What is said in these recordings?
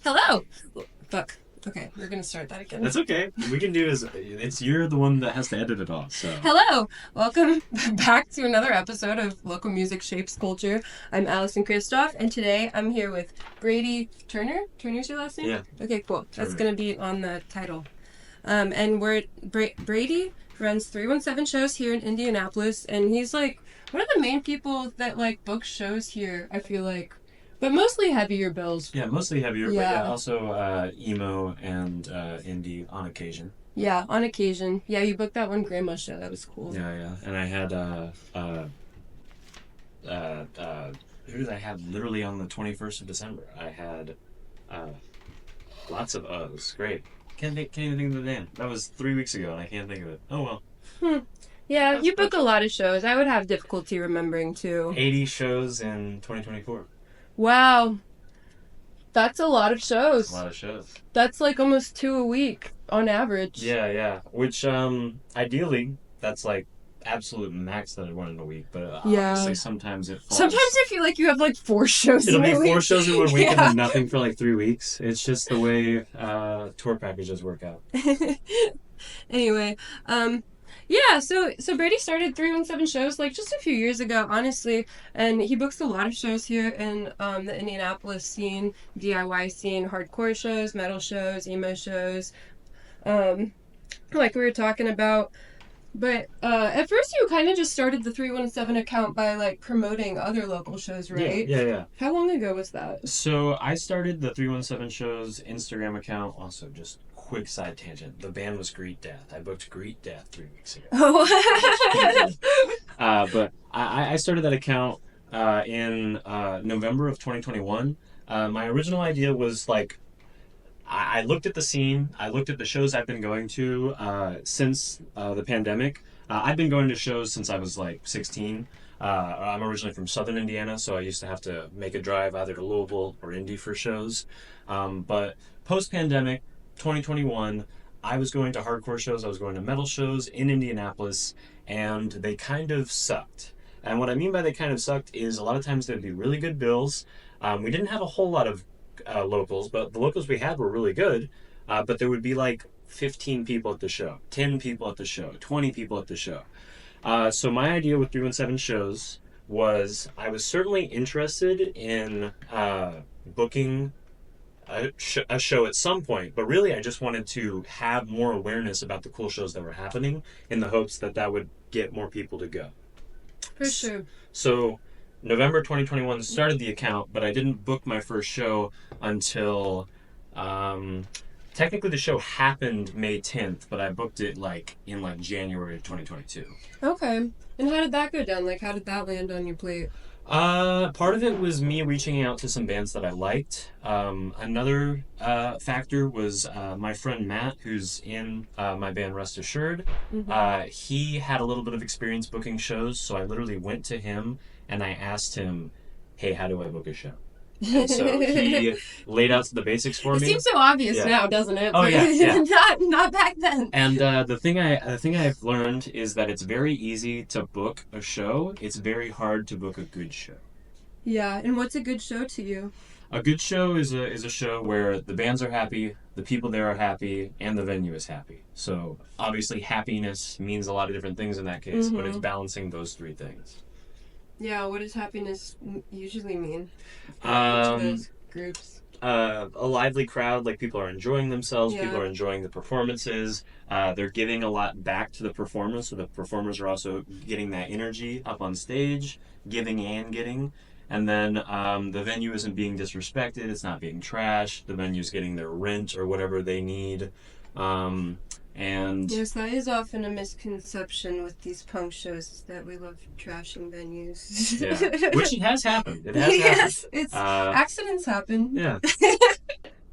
Hello. Fuck. Okay, we're gonna start that again. That's okay. We can do you're the one that has to edit it all, so. Hello. Welcome back to another episode of Local Music Shapes Culture. I'm Alison Christoff, and today I'm here with Brady Turner. Turner's your last name? Yeah. Okay, cool. Turner. That's gonna be on the title. And Brady runs 317 shows here in Indianapolis, and he's like one of the main people that like book shows here, I feel like. But mostly heavier bills. Yeah, mostly heavier, Yeah. but yeah, also emo and indie on occasion. Yeah, on occasion. Yeah, you booked that one grandma show. That was cool. Yeah. And I had, who did I have literally on the 21st of December? I had lots of O's. Great. Can't even think of the name. That was 3 weeks ago, and I can't think of it. Oh, well. Yeah, you book a lot of shows. I would have difficulty remembering, too. 80 shows in 2024. Wow. That's a lot of shows. A lot of shows. That's like almost 2 a week on average. Yeah. Which, ideally, that's like absolute max that I want in a week. But obviously, sometimes it falls. Sometimes I feel like you have like 4 shows It'll in be a week. 4 shows in 1 week and then nothing for like 3 weeks. It's just the way tour packages work out. Anyway, yeah, so Brady started 317 shows like just a few years ago, honestly, and he books a lot of shows here in the Indianapolis scene, DIY scene, hardcore shows, metal shows, emo shows, like we were talking about. But at first you kind of just started the 317 account by like promoting other local shows, right? Yeah. How long ago was that? So I started the 317 shows Instagram account. Also, just quick side tangent. The band was Greet Death. I booked Greet Death 3 weeks ago. Oh. But I started that account in November of 2021. My original idea was like, I looked at the scene, I looked at the shows I've been going to since the pandemic. I've been going to shows since I was like 16. I'm originally from southern Indiana, so I used to have to make a drive either to Louisville or Indy for shows. But post-pandemic, 2021, I was going to hardcore shows, I was going to metal shows in Indianapolis, and they kind of sucked. And what I mean by they kind of sucked is a lot of times there'd be really good bills. We didn't have a whole lot of locals, but the locals we had were really good. But there would be like 15 people at the show, 10 people at the show, 20 people at the show. So my idea with 317 shows was I was certainly interested in booking a show at some point, but really I just wanted to have more awareness about the cool shows that were happening in the hopes that that would get more people to go. For sure. So November 2021 started the account, but I didn't book my first show until technically the show happened May 10th, but I booked it in January of 2022. Okay. And how did that go down? Like, how did that land on your plate? Part of it was me reaching out to some bands that I liked. Another factor was my friend Matt, who's in my band Rest Assured. Mm-hmm. He had a little bit of experience booking shows, so I literally went to him and I asked him, hey, how do I book a show? And so he laid out the basics for me. It seems so obvious now, doesn't it? Oh, yeah. not back then. And the thing I've learned is that it's very easy to book a show. It's very hard to book a good show. Yeah, and what's a good show to you? A good show is a show where the bands are happy, the people there are happy, and the venue is happy. So obviously happiness means a lot of different things in that case, but it's balancing those 3 things. Yeah, what does happiness usually mean for each Um, of those groups? A lively crowd, like people are enjoying themselves, Yeah. people are enjoying the performances, they're giving a lot back to the performers, so the performers are also getting that energy up on stage, giving and getting, and then the venue isn't being disrespected, it's not being trashed, the venue's getting their rent or whatever they need, and Yes, that is often a misconception with these punk shows, is that we love trashing venues. yeah, which it has happened. It has happened. Yes, it's accidents happen. Yeah.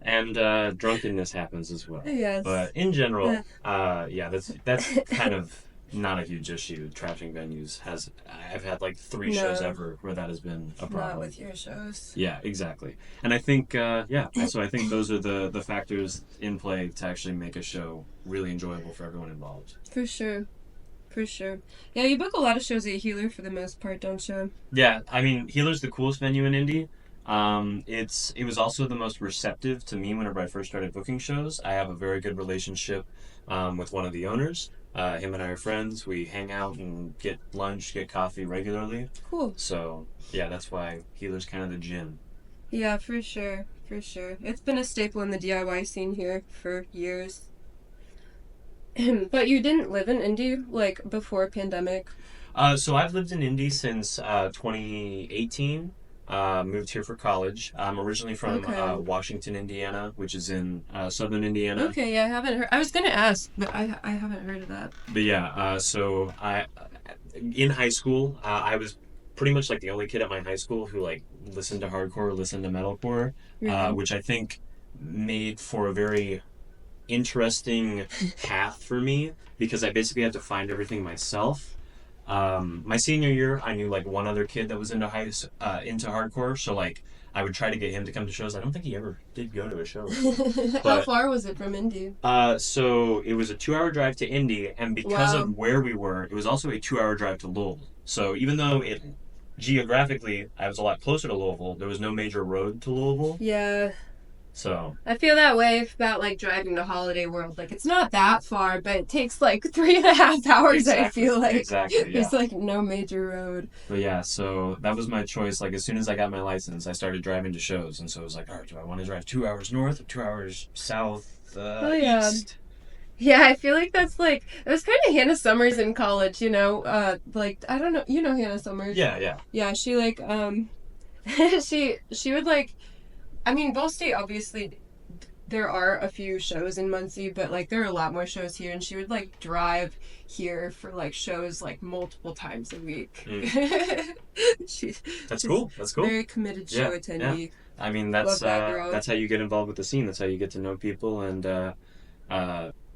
And drunkenness happens as well. Yes. But in general, that's kind of not a huge issue. Trashing venues I've had like 3 shows ever where that has been a problem. Not with your shows. Yeah, exactly. And I think so I think those are the factors in play to actually make a show really enjoyable for everyone involved. For sure. Yeah, you book a lot of shows at Healer for the most part, don't you? Yeah, I mean, Healer's the coolest venue in Indy. It was also the most receptive to me whenever I first started booking shows. I have a very good relationship with one of the owners. Him and I are friends. We hang out and get lunch, get coffee regularly. Cool. So yeah, that's why Healer's kind of the gym. Yeah, for sure. For sure. It's been a staple in the DIY scene here for years. But you didn't live in Indy like before pandemic. So I've lived in Indy since 2018. Moved here for college. I'm originally from Okay. Washington, Indiana, which is in southern Indiana. Okay, yeah, I haven't heard. I was gonna ask, but I haven't heard of that. But yeah, so I in high school, I was pretty much like the only kid at my high school who like listened to hardcore, listened to metalcore, Really? which I think made for a very interesting path for me because I basically had to find everything myself. My senior year, I knew like one other kid that was into hardcore, so like I would try to get him to come to shows. I don't think he ever did go to a show, How but far was it from Indy? so it was a 2 hour drive to Indy, and because of Wow. where we were, it was also a 2 hour drive to Louisville. So even though it geographically I was a lot closer to Louisville, there was no major road to Louisville. Yeah, So I feel that way about like driving to Holiday World. Like it's not that far, but it takes like 3.5 hours. I exactly, feel like exactly, yeah. there's like no major road. But yeah, so that was my choice. Like as soon as I got my license, I started driving to shows, and so I was like, all right, do I want to drive 2 hours north or 2 hours south, Oh yeah. east? Yeah, I feel like that's like it was kind of Hannah Summers in college, you know. Like I don't know, you know Hannah Summers. Yeah, yeah. Yeah, she like she would like I mean, Ball State obviously there are a few shows in Muncie, but like there are a lot more shows here, and she would like drive here for like shows like multiple times a week. Mm. she's That's she's cool. That's cool. very committed show Yeah, yeah. attendee. I mean, Love that girl. that's how you get involved with the scene. That's how you get to know people and uh,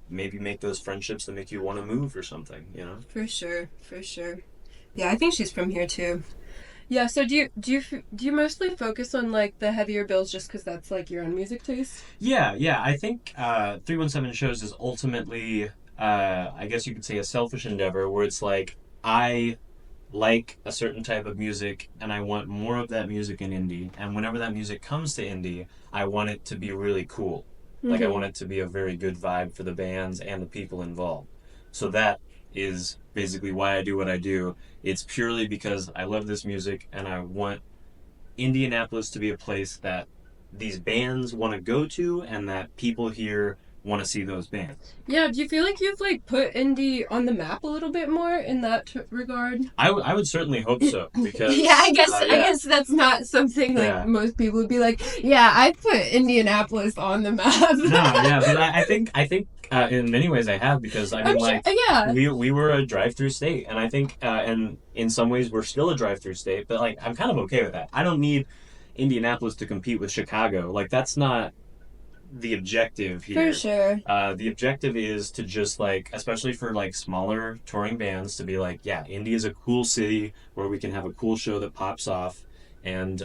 maybe make those friendships that make you want to move or something. You know? For sure, for sure. Yeah, I think she's from here too. Yeah, so do you mostly focus on like the heavier bills just because that's like your own music taste? Yeah, yeah. I think 317 shows is ultimately, I guess you could say, a selfish endeavor where it's like I like a certain type of music and I want more of that music in indie. And whenever that music comes to indie, I want it to be really cool. Like I Mm-hmm. want it to be a very good vibe for the bands and the people involved. So that is basically why I do what I do. It's purely because I love this music and I want Indianapolis to be a place that these bands want to go to and that people here want to see those bands. Yeah, do you feel like you've like put indie on the map a little bit more in that regard? I would certainly hope so Yeah, because I yeah, guess that's not something like yeah. most people would be like, yeah, I put Indianapolis on the No, yeah, map. but I think in many ways I have because I mean I'm sure, like yeah, we were a drive-through state and I think and in some ways we're still a drive-through state, but like I'm kind of okay with that. I don't need Indianapolis to compete with Chicago. Like that's not the objective for here. sure. The objective is to just like, especially for like smaller touring bands, to be like, yeah, Indy is a cool city where we can have a cool show that pops off, and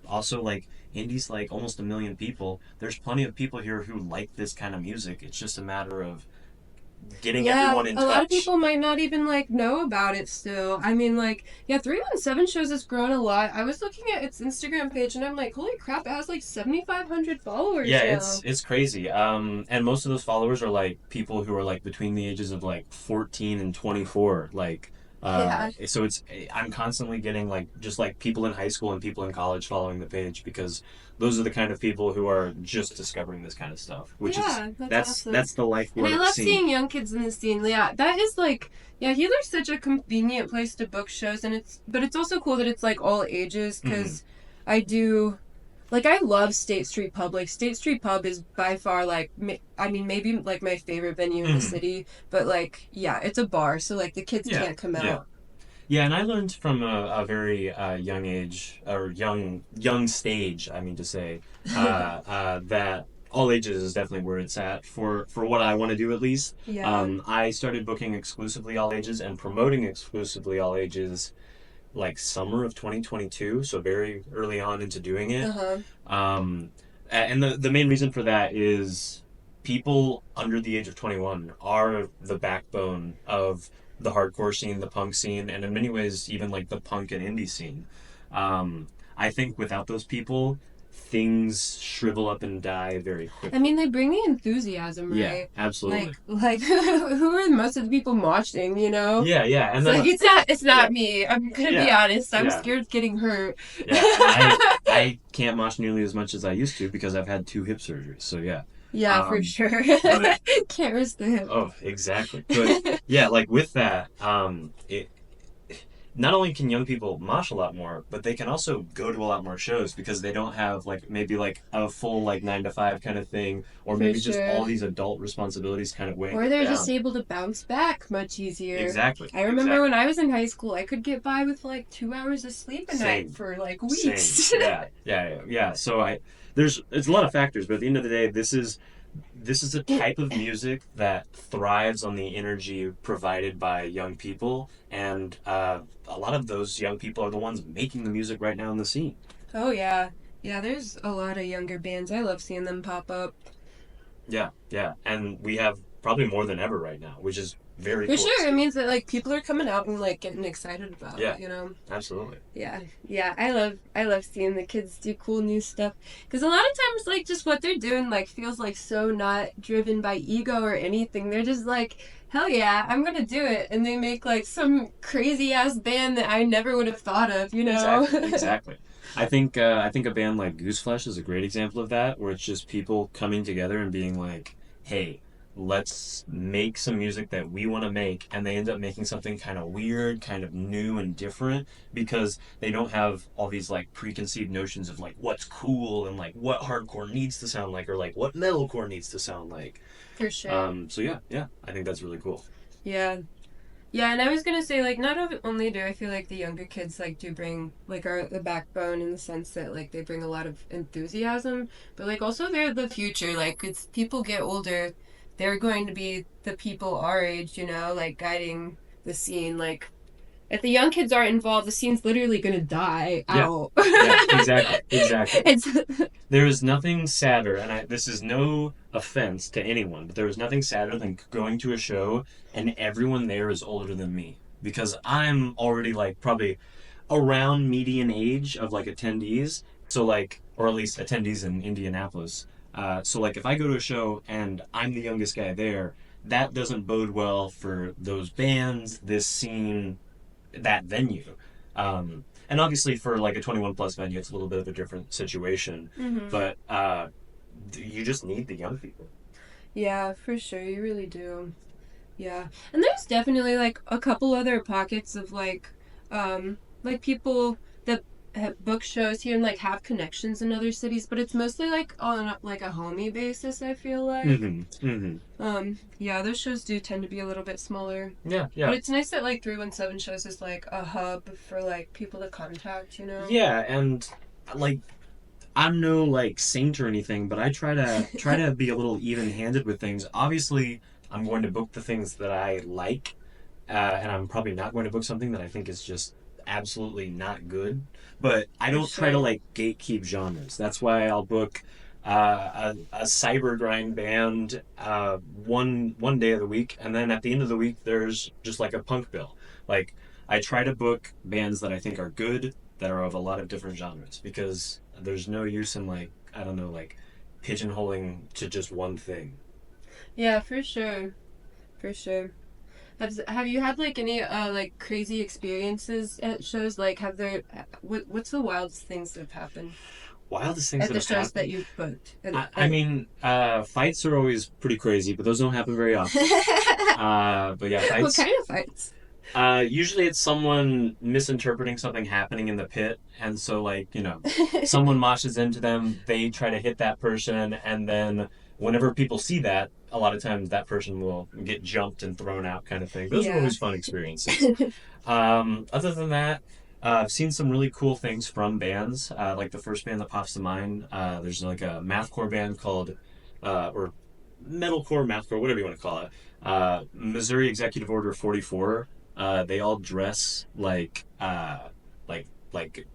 also like Indy's like almost 1 million people. There's plenty of people here who like this kind of music. It's just a matter of getting Yeah, everyone in a lot of touch. people might not even like know about it still. I mean, like, yeah, 317 shows has grown a lot. I was looking at its Instagram page and I'm like, holy crap, it has like 7,500 followers Yeah, now. it's crazy. And most of those followers are like people who are like between the ages of like 14 and 24. Like, Yeah. so it's I'm constantly getting like just like people in high school and people in college following the page because those are the kind of people who are just discovering this kind of stuff, which is Yeah, that's awesome. that's the And lifeblood I of the love scene. seeing young kids in the scene. Yeah, that is like, yeah, Healer's such a convenient place to book shows, and but it's also cool that it's like all ages Hmm. because I do, like, I love State Street Pub. Like, State Street Pub is by far like, I mean, maybe like my favorite venue in the Hmm. city, but like, yeah, it's a bar, so like the kids Yeah, can't come yeah. out. Yeah, and I learned from a very young age or young stage, I mean to say, that all ages is definitely where it's at for what I want to do at least. Yeah. I started booking exclusively all ages and promoting exclusively all ages like summer of 2022, so very early on into doing Uh it. huh. Um, and the main reason for that is people under the age of 21 are the backbone of the hardcore scene, the punk scene, and in many ways, even like the punk and indie scene. Um, I think without those people, things shrivel up and die very I quickly. mean, they bring the enthusiasm, Yeah, right? absolutely. Like who are most of the people moshing, you know? Yeah, yeah, and It's then like it's yeah, not me. I'm gonna be yeah, honest. I'm yeah, scared of getting hurt. yeah. I can't mosh nearly as much as I used to because I've had 2 hip surgeries. So yeah, Yeah, for um, sure. but Can't risk the hip. oh, exactly. But yeah, like with that, it not only can young people mosh a lot more, but they can also go to a lot more shows because they don't have like maybe like a full like 9 to 5 kind of thing, or For maybe just sure. all these adult responsibilities kind of weighing Or them they're just down. able to bounce back much easier. Exactly, I remember when exactly. I was in high school, I could get by with like 2 hours of sleep a night Same, for like same. weeks. Yeah, yeah, yeah, yeah. So I there's it's a lot of factors, but at the end of the day, this is a type of music that thrives on the energy provided by young people, and a lot of those young people are the ones making the music right now in the scene. Oh yeah. Yeah, there's a lot of younger bands. I love seeing them pop up. Yeah, yeah, and we have probably more than ever right now, which is very For cool to sure, it see. means that like people are coming out and like getting excited about Yeah, it, you know. absolutely. Yeah, yeah, I love seeing the kids do cool new stuff because a lot of times like just what they're doing like feels like so not driven by ego or anything. They're just like, hell yeah, I'm gonna do it, and they make like some crazy ass band that I never would have thought of, you know. Exactly, exactly. I think a band like Gooseflesh is a great example of that, where it's just people coming together and being like, "Hey, let's make some music that we want to make," and they end up making something kind of weird, kind of new and different because they don't have all these like preconceived notions of like what's cool and like what hardcore needs to sound like or like what metalcore needs to sound like. For sure. So yeah, yeah, I think that's really cool. Yeah. Yeah, and I was gonna say like not only do I feel like the younger kids like do bring like are the backbone in the sense that like they bring a lot of enthusiasm, but like also they're the future. Like it's people get older, they're going to be the people our age, you know, like guiding the scene. Like if the young kids aren't involved, the scene's literally gonna die Yeah, out. yeah, exactly, exactly. It's There is nothing sadder, and this is no offense to anyone, but there is nothing sadder than going to a show and everyone there is older than me because I'm already like probably around median age of like attendees. So like, or at least attendees in Indianapolis. So like, if I go to a show and I'm the youngest guy there, that doesn't bode well for those bands, this scene, that venue. And obviously for like a 21 plus venue, it's a little bit of a different situation. hmm. But you just need the young people. Yeah, for sure, you really do. Yeah, and there's definitely like a couple other pockets of like people that have book shows here and like have connections in other cities, but it's mostly like on like a homey basis. I feel like. Mm-hmm. Mm-hmm. Yeah, those shows do tend to be a little bit smaller, Yeah, but yeah. it's nice that like 317 shows is like a hub for like people to contact. You know. Yeah, and like I'm no like saint or anything, but I try to be a little even-handed with things. Obviously, I'm going to book the things that I like, and I'm probably not going to book something that I think is just absolutely not good. But I For don't try to sure. like gatekeep genres. That's why I'll book a cyber grind band one day of the week, and then at the end of the week there's just like a punk bill. Like I try to book bands that I think are good that are of a lot of different genres because there's no use in like I don't know like pigeonholing to just one thing. Yeah, for sure. For sure. Have you had like any like crazy experiences at shows? Like have there what's the wildest things that have happened Wildest things at that the have shows that happened. you've booked? I mean, fights are always pretty crazy, but those don't happen very often. But yeah, What fights. kind of fights? Usually it's someone misinterpreting something happening in the pit, and so like someone moshes into them, they try to hit that person, and then whenever people see that, a lot of times that person will get jumped and thrown out, kind of thing. Those are Yeah. always fun experiences. Other than that, I've seen some really cool things from bands. Like the first band that pops to mind, there's like a mathcore band called, or metalcore, mathcore, whatever you want to call it. Missouri Executive Order 44. They all dress like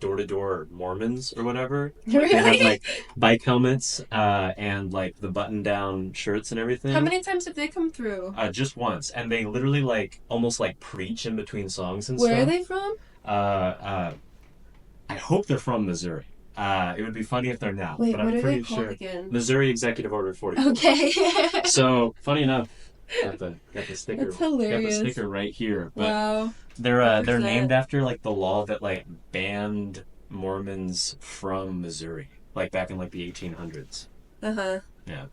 door to door Mormons or whatever. Like they have Really? like bike helmets and like the button down shirts and How everything. many times have they come through? Just once, and they literally like almost like preach in between songs and Where are stuff. they from? Uh, uh, I hope they're from Missouri. It would be funny if they're not, Wait, but what I'm are they pretty called sure again? Missouri Executive Order 44. Okay. So funny enough, That's got the hilarious. sticker right here, but Wow. they're named Represent. after like the law that like banned Mormons from Missouri, like back in like the 1800s. Uh-huh. Yeah.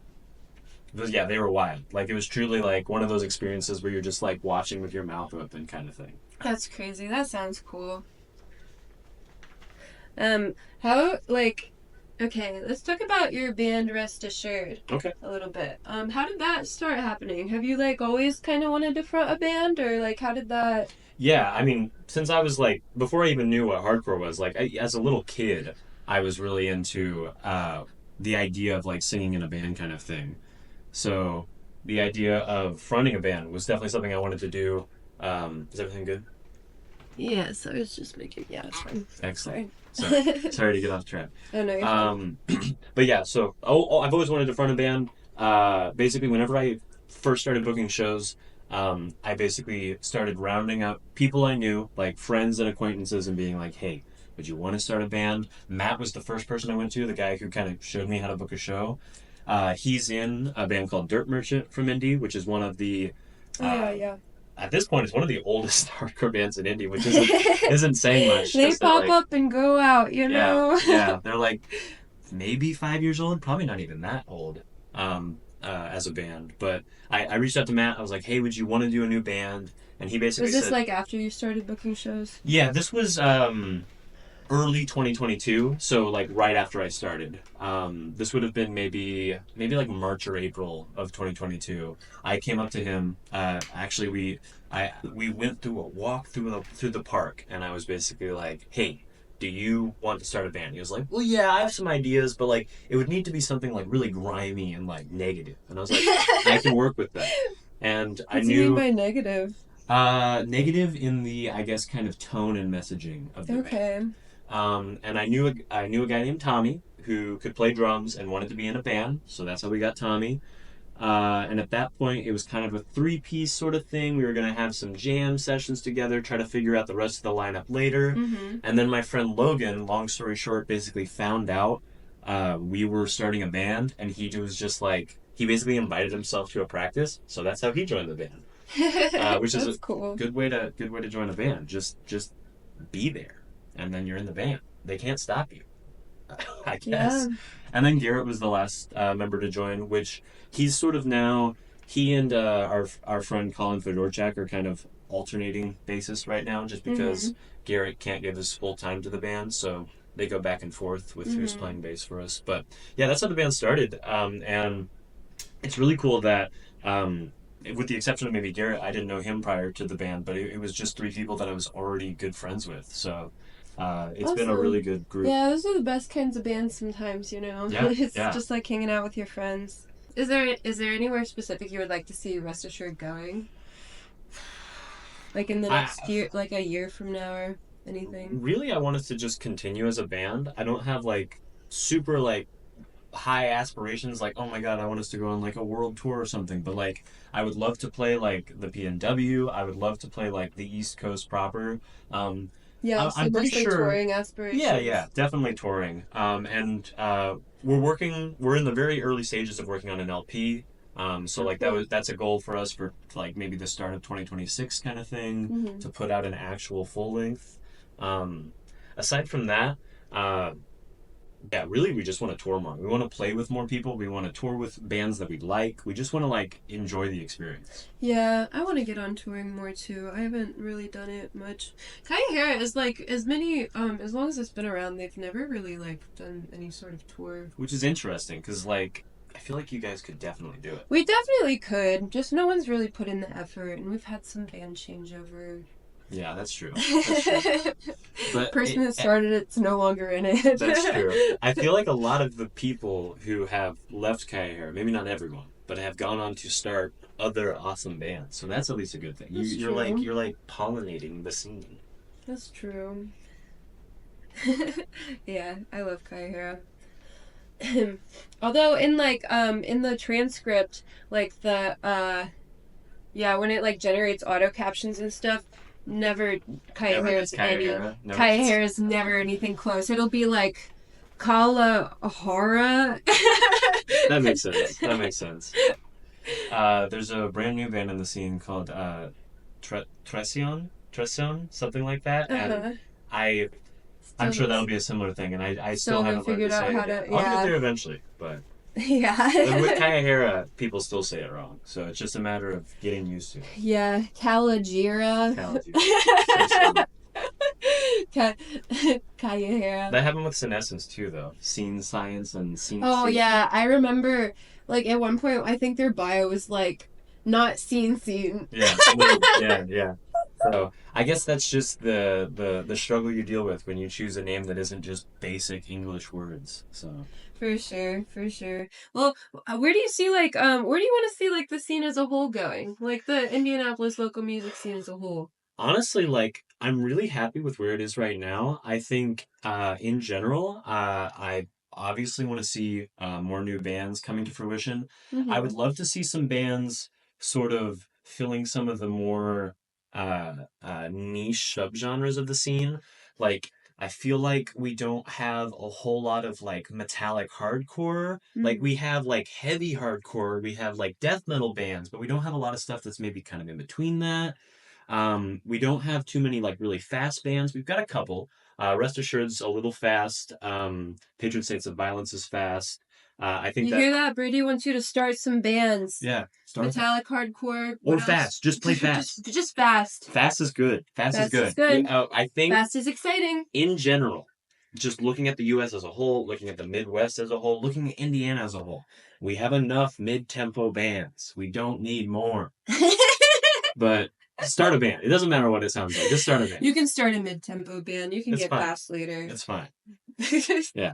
But yeah, they were wild. Like it was truly like one of those experiences where you're just like watching with your mouth open kind of thing. That's crazy. That sounds cool. How like okay, let's talk about your band Rest Assured Okay. a little bit. How did that start happening? Have you like always kind of wanted to front a band or like how did that Yeah, I mean, since I was like before I even knew what hardcore was, like as a little kid, I was really into the idea of like singing in a band kind of thing. So the idea of fronting a band was definitely something I wanted to do. Is everything good? Yes, I was just making yeah, it's fine. Excellent. Sorry. Sorry to get off track. Oh no, you're fine. Um, but yeah, so I've always wanted to front a band. Basically, whenever I first started booking shows, I basically started rounding up people I knew, like friends and acquaintances, and being like, "Hey, would you want to start a band?" Matt was the first person I went to, the guy who kind of showed me how to book a show. He's in a band called Dirt Merchant from Indy, which is one of the Oh yeah, uh, yeah. at this point, it's one of the oldest hardcore bands in Indy, which isn't saying much. They Just that pop like up and go out, you yeah, know. yeah. They're like maybe 5 years old, probably not even that old as a band. But I reached out to Matt. I was like, hey, would you want to do a new band? And he basically Was this said, like after you started booking shows? yeah, this was early 2022. So like right after I started. This would have been maybe like March or April of 2022. I came up to him. Actually, we went through a walk through the park, and I was basically like, hey, do you want to start a band? He was like, well, yeah, I have some ideas, but like it would need to be something like really grimy and like negative. And I was like, I can work with that. And I What do you mean knew by negative? negative in the I guess kind of tone and messaging of the band. Okay. And I knew a guy named Tommy who could play drums and wanted to be in a band, so that's how we got Tommy. And at that point, it was kind of a three-piece sort of thing. We were going to have some jam sessions together, try to figure out the rest of the lineup later. Mm-hmm. And then my friend Logan, long story short, basically found out we were starting a band, and he was just like, he basically invited himself to a practice, so that's how he joined the band. Which is a That's cool. good way to join a band. Just be there, and then you're in the band. They can't stop you. I Yeah. guess. And then Garrett was the last member to join, which he's sort of now. He and our friend Colin Fedorchak are kind of alternating bassists right now, just Mm-hmm. because Garrett can't give his full time to the band, so they go back and forth with who's Mm-hmm. playing bass for us. But yeah, that's how the band started, and it's really cool that. With the exception of maybe Garrett, I didn't know him prior to the band, but it was just three people that I was already good friends with. So it's been a really Awesome. good group. Yeah, those are the best kinds of bands sometimes, you know. Yeah, It's yeah. just like hanging out with your friends. Is there anywhere specific you would like to see Rest Assured going? Like in the I next year, like a year from now or anything? really I want us to just continue as a band. I don't have like super like high aspirations like oh my god I want us to go on like a world tour or something, but like I would love to play like the PNW. I would love to play like the East Coast proper. um Yeah, so I'm pretty just like sure. touring Yeah, yeah, aspirations. definitely touring. And we're in the very early stages of working on an LP. So Oh, like cool. that's a goal for us for like maybe the start of 2026 kind of thing, Mm-hmm. to put out an actual full length. Um, Aside from that, uh, yeah, really we just want to tour more. We want to play with more people. We want to tour with bands that we like. We just want to like enjoy the experience. Yeah, I want to get on touring more too. I haven't really done it much. Kaya Hair is like as many as long as it's been around, they've never really like done any sort of tour. Which is interesting because like I feel like you guys could definitely do it. We definitely could. Just no one's really put in the effort, and we've had some band changeover. Yeah, that's true. That's true. But Person that started it's no longer in it. that's true. I feel like a lot of the people who have left Kaya, maybe not everyone, but have gone on to start other awesome bands. So that's at least a good thing. That's true. You're like pollinating the scene. That's true. Yeah, I love Kaya Hair. Although in the transcript, like the yeah, when it like generates auto captions and stuff, never Kaya Never gets Hara's any Kayahara. Never Kaya gets. Hara's never anything close. It'll be like Kalahara. That makes sense. That makes sense. There's a brand new band in the scene called Tresion, something like that, and Uh-huh. I I'm Still sure no, that'll be a similar thing, and I still still no haven't learned to figured out say how it to, yet. I'll get yeah. there eventually, but with Yeah. Kayahara, people still say it wrong, so it's just a matter of getting used to it. Yeah, Kalajira. Kalajira, so silly. Ka- Kayahara. That happened with senescence too, though. Scene science and scene Oh scene. yeah, I remember like at one point I think their bio was like not seen. Yeah, yeah, yeah. So I guess that's just the struggle you deal with when you choose a name that isn't just basic English words. So For sure, for sure. Well, where do you see like where do you want to see like the scene as a whole going? Like the Indianapolis local music scene as a whole. honestly, like I'm really happy with where it is right now. I think in general, I obviously want to see more new bands coming to fruition. I would Mhm. love to see some bands sort of filling some of the more niche subgenres of the scene. Like I feel like we don't have a whole lot of like metallic hardcore. Like we Mhm. have like heavy hardcore, we have like death metal bands, but we don't have a lot of stuff that's maybe kind of in between that. We don't have too many like really fast bands. We've got a couple. Rest Assured's a little fast. Patron Saints of Violence is fast. I think You that hear that? Brady wants you to start some bands. yeah, start that Metallic hardcore. or What else? fast. Just play fast. Just fast. Fast is good. Fast is Fast is good. good. I think Fast is exciting. in general, just looking at the U.S. as a whole, looking at the Midwest as a whole, looking at Indiana as a whole, we have enough mid-tempo bands. We don't need more. But start a band. It doesn't matter what it sounds like. Just start a band. You can start a mid-tempo band. You can It's get fine. fast later. It's fine. It's Yeah.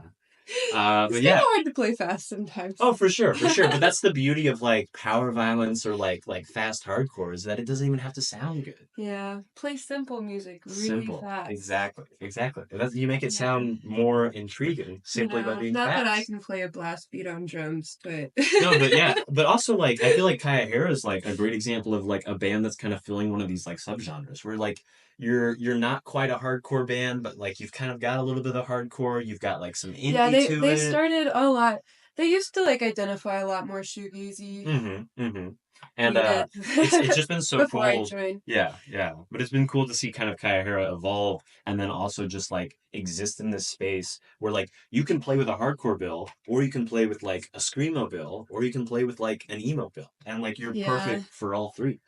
kind But of yeah. hard to play fast sometimes. Oh, for sure, for sure. But that's the beauty of like power violence or like fast hardcore is that it doesn't even have to sound good. Yeah, play simple music really Simple. fast. Exactly. Exactly. That's, you make it Yeah. sound more intriguing simply by being Not that I fast. can play a blast beat on drums, but No, but yeah, but also like I feel like Kaya Hara is like a great example of like a band that's kind of filling one of these like subgenres where like you're not quite a hardcore band, but like you've kind of got a little bit of hardcore. You've got like some yeah, indie to they it. started a lot. They used to like identify a lot more shoegazy. Mm-hmm. Mm-hmm. And We did it's just been so before I cool. joined. Yeah, yeah. But it's been cool to see kind of Kaihara evolve and then also just like exist in this space where like you can play with a hardcore bill, or you can play with like a screamo bill, or you can play with like an emo bill. And like you're Yeah, perfect for all three.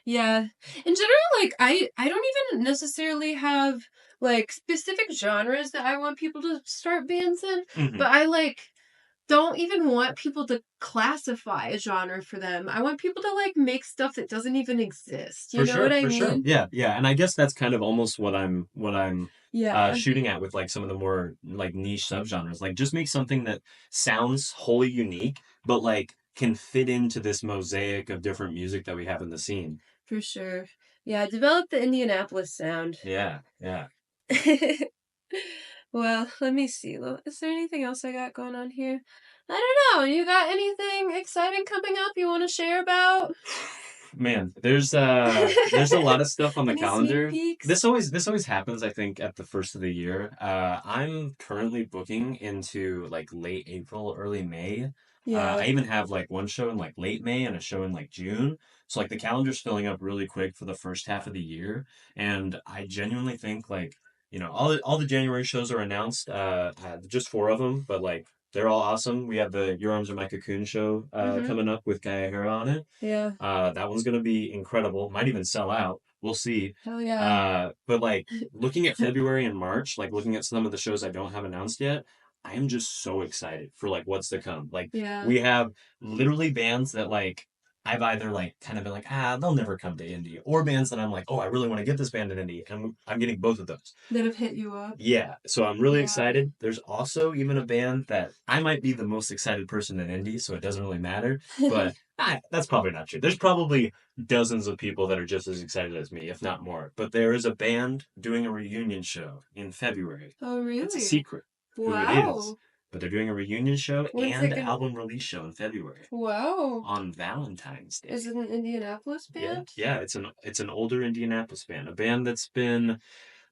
yeah. In general, like I don't even necessarily have like specific genres that I want people to start bands in, Mm-hmm. but I like don't even want people to classify a genre for them. I want people to like make stuff that doesn't even exist. You For know what sure, I for sure. mean? Yeah, yeah. And I guess that's kind of almost what I'm Yeah. shooting at with like some of the more like niche subgenres. Like just make something that sounds wholly unique, but like can fit into this mosaic of different music that we have in the scene. For sure. Yeah, develop the Indianapolis sound. Yeah, yeah. Well, let me see. Is there anything else I got going on here? I don't know. You got anything exciting coming up you want to share about? Man, there's a lot of stuff on the Any sneak calendar. peeks? This always happens, I think, at the first of the year. I'm currently booking into like late April, early May. Yeah. I even have like one show in like late May and a show in like June. So like the calendar's filling up really quick for the first half of the year. And I genuinely think like, all the January shows are announced, just four of them, but like they're all awesome. We have the Your Arms Are My Cocoon show Mm-hmm. coming up with Gaia Hera on it. Yeah. That one's gonna be incredible. Might even sell out. We'll see. Hell yeah. But like looking at February and March, like looking at some of the shows I don't have announced yet, I am just so excited for like what's to come. Like Yeah. we have literally bands that like I've either like kind of been like, they'll never come to indie, or bands that I'm like, oh, I really want to get this band in indie, and I'm getting both of those. That have hit you up. Yeah, so I'm really Yeah. excited. There's also even a band that I might be the most excited person in indie, so it doesn't really matter. But that's probably not true. There's probably dozens of people that are just as excited as me, if not more. But there is a band doing a reunion show in February. Oh, It's a really? secret who it is. Wow. but they're doing a reunion show When's it and gonna? album release show in February Wow. on Valentine's Day. Is it an Indianapolis Yeah, band? yeah, it's an older Indianapolis band, a band that's been,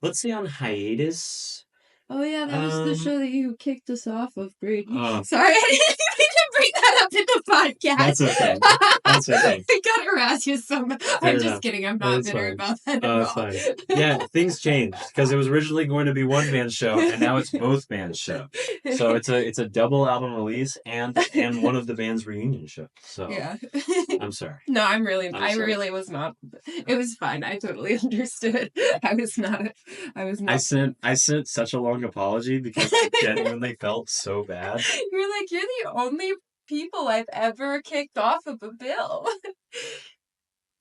let's say, on hiatus. Oh yeah, that was the Um, show that you kicked us off of, Brady. uh, Sorry, I didn't mean to bring that up in the that's podcast. okay. That's okay. I gotta harass you so much. I'm Fair just enough. kidding. I'm not That's bitter fine. about that at That's all. fine. Yeah, things changed because it was originally going to be one band show, and now it's both bands show. So it's a double album release and one of the band's reunion show. So Yeah. I'm sorry. No, I'm I sorry. really was not. It was fine. I totally understood. I was not, I was I not. sent I sent such a long apology because I genuinely felt so bad. You're the only people I've ever kicked off of a bill.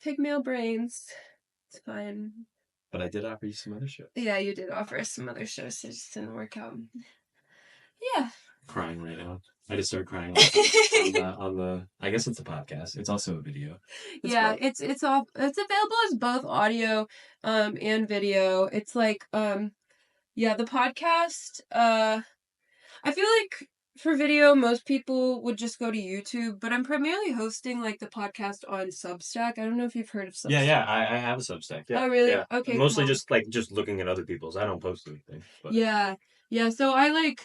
Pigmail brains. It's fine. But I did offer you some other shows. Yeah, you did offer us some other shows. It just didn't work out. Yeah. Crying right now. I just started crying on the I guess it's a podcast. It's also a video. Yeah, it's all it's available as both audio and video. It's like yeah, the podcast I feel like for video most people would just go to YouTube, but I'm primarily hosting like the podcast on Substack. I don't know if you've heard of Yeah, Substack. yeah, I have a Substack. Yeah, Oh, really? yeah. Okay, Mostly cool. just looking at other people's. I don't post anything, but Yeah. Yeah, so I don't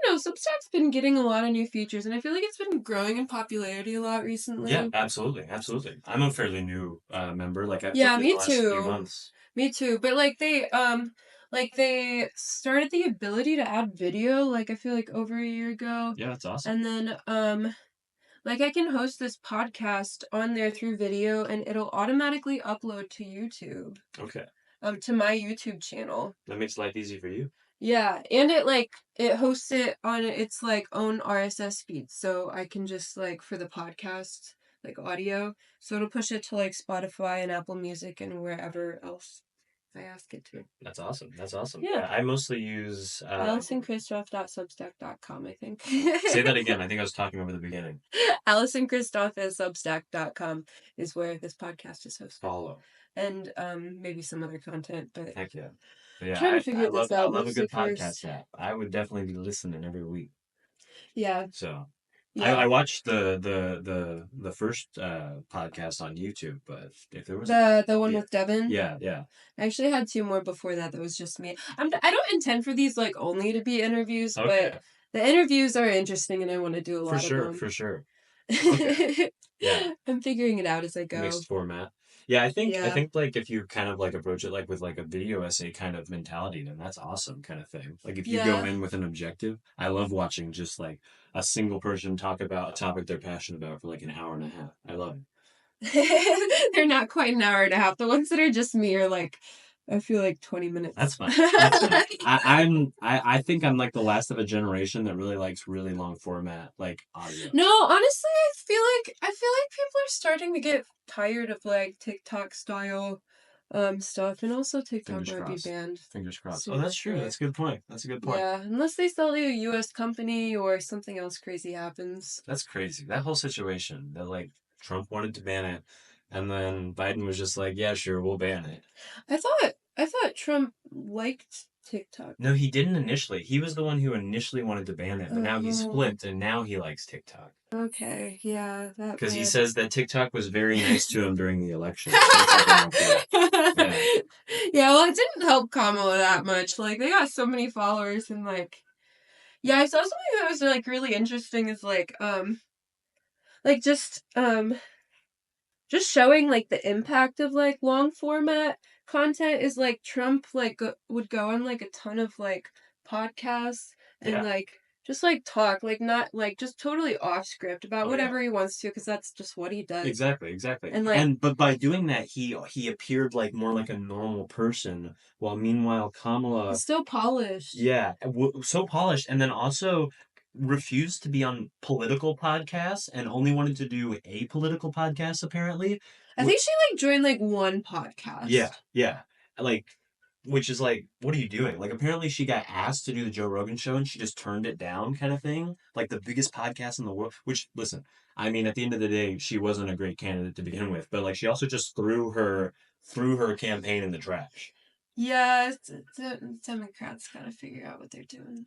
know, Substack's been getting a lot of new features and I feel like it's been growing in popularity a lot yeah, recently. absolutely, absolutely. I'm a fairly new member. Like I've Yeah, joined in the me last few too. months. Me too. But like they started the ability to add video like I feel like over a year ago. Yeah, that's awesome. And then like I can host this podcast on there through video and it'll automatically upload to YouTube. Okay, To my YouTube channel. that makes life easy for you. Yeah, and it hosts it on its like own RSS feed, so I can just like for the podcast like audio, so it'll push it to like Spotify and Apple Music and wherever else I ask it to. That's awesome. That's awesome. Yeah. Yeah, I mostly use. AlisonChristoff.substack.com, I think. Say that again. I think I was talking over the beginning. AlisonChristoff.substack.com is where this podcast is hosted. Follow. And maybe some other content, but Heck yeah. But yeah, trying to I figure this out love a mostly good first. podcast app. I would definitely be listening every week. Yeah. So Yeah. I watched the first podcast on YouTube, but if there was the one with Devin. yeah, yeah. I actually had two more before that. That was just me. I don't intend for these like only to be interviews, Okay. but the interviews are interesting, and I want to do a lot For sure, of them. for sure. Okay. Yeah. I'm figuring it out as I go. Mixed format. Yeah, I think Yeah. like if you kind of like approach it like with like a video essay kind of mentality, then that's awesome kind of thing. Like if you go Yeah. in with an objective, I love watching just like a single person talk about a topic they're passionate about for like an hour and a half. I love it. They're not quite an hour and a half. The ones that are just me are like, I feel like 20 minutes. That's fine. That's fine. I think I'm like the last of a generation that really likes really long format like audio. No, honestly, I feel like people are starting to get tired of like TikTok style stuff, and also TikTok Fingers might crossed. be banned. Fingers crossed. soon Oh, that's this true. year. That's a good point. That's a good point. Yeah, unless they sell to a U.S. company or something else crazy happens. That's crazy. That whole situation that like Trump wanted to ban it, and then Biden was just like, "Yeah, sure, we'll ban it." I thought Trump liked TikTok. No, he didn't initially. He was the one who initially wanted to ban it, but now he's flipped, and now he likes TikTok. Okay, yeah, that. Because he would- says that TikTok was very nice to him during the election. Yeah. Yeah, well, it didn't help Kamala that much. Like, they got so many followers, and like, yeah, I saw something that was like really interesting. Is like just showing like the impact of like long format content is like Trump like would go on like a ton of like podcasts and Yeah. like just like talk like not like just totally off script about Oh, whatever he wants to because that's just what he does. Exactly. And like But by doing that, he appeared like more like a normal person, while meanwhile Kamala, he's still polished. yeah, so polished, and then also refused to be on political podcasts and only wanted to do apolitical podcasts apparently. I think she like joined like one podcast. Yeah, yeah. Like, which is like, what are you doing? Like, apparently she got asked to do the Joe Rogan show and she just turned it down, kind of thing. Like the biggest podcast in the world. Which, listen, I mean, at the end of the day, she wasn't a great candidate to begin with, but like, she also just threw her campaign in the trash. Yeah, Democrats gotta figure out what they're doing.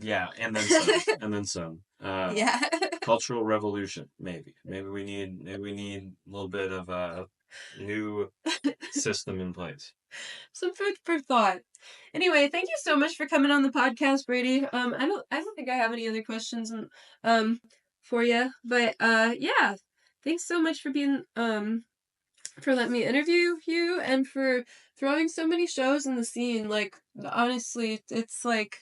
Yeah, and then some, and then some. Yeah. Cultural revolution, maybe. Maybe we need a little bit of a new system in place. Some food for thought. Anyway, thank you so much for coming on the podcast, Brady. I don't think I have any other questions um for you, but yeah, thanks so much for being for letting me interview you and for throwing so many shows in the scene. Like honestly, it's like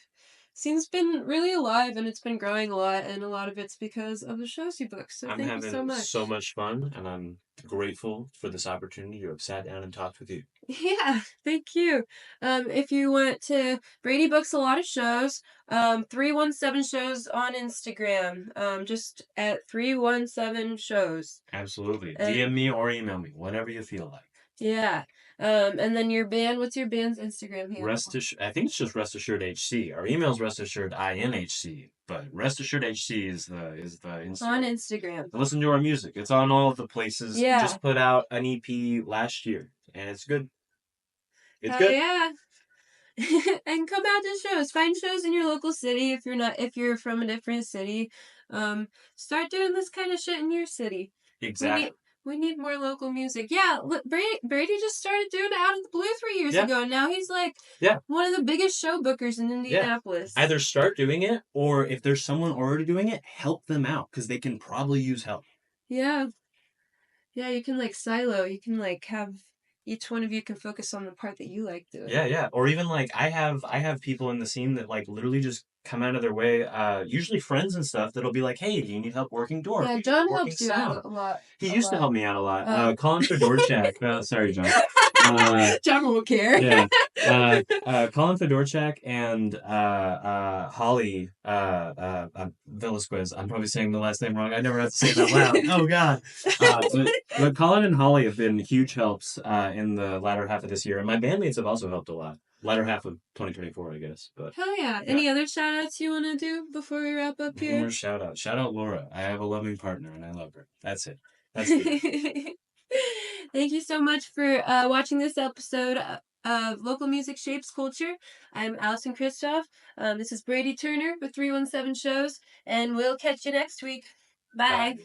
scene's been really alive and it's been growing a lot, and a lot of it's because of the shows you book. So I'm thank you so having so much. much fun, and I'm grateful for this opportunity to have sat down and talked with you. Yeah, thank you. If you want to, Brady books a lot of shows. 317 shows on Instagram. Just at 317 shows. Absolutely. And DM me or email me, whatever you feel like. yeah. And then your band, what's your band's Instagram Rest handle? assured, I think it's just Rest Assured HC. Our email's Rest Assured INHC, but Rest Assured HC is the On Instagram. Instagram. And listen to our music. It's on all of the places. We Yeah. just put out an EP last year, and it's good. It's Hell good. yeah. And come out to shows. Find shows in your local city if you're from a different city. Start doing this kind of shit in your city. We need Exactly. we need more local music. Yeah, Brady just started doing it out of the blue 3 years Yeah. ago, and now he's like Yeah. one of the biggest show bookers in Yeah. Indianapolis. Either start doing it, or if there's someone already doing it, help them out because they can probably use help. Yeah. Yeah, you can like silo. You can like have each one of you can focus on the part that you like Yeah, doing. yeah. Or even like I have people in the scene that like literally just come out of their way, usually friends and stuff that'll be like, "Hey, do you need help working door? Yeah, Do you need help John working helps you out sound?" a lot. He A used to lot. help me out a lot. Oh. Colin Fedorchak. Sorry, John. Uh, John won't care. yeah. Colin Fedorchak and Holly Velasquez. I'm probably saying the last name wrong. I never have to say it out loud. Oh God. But Colin and Holly have been huge helps in the latter half of this year, and my bandmates have also helped a lot. Latter half of 2024, I guess. But Hell yeah. yeah, Any other shout outs you want to do before we wrap up one here? more shout out. Shout out Laura. I have a loving partner, and I love her. That's it. That's the Thank you so much for watching this episode of Local Music Shapes Culture. I'm Alison Christoff. This is Brady Turner with 317 Shows, and we'll catch you next week. bye. Bye.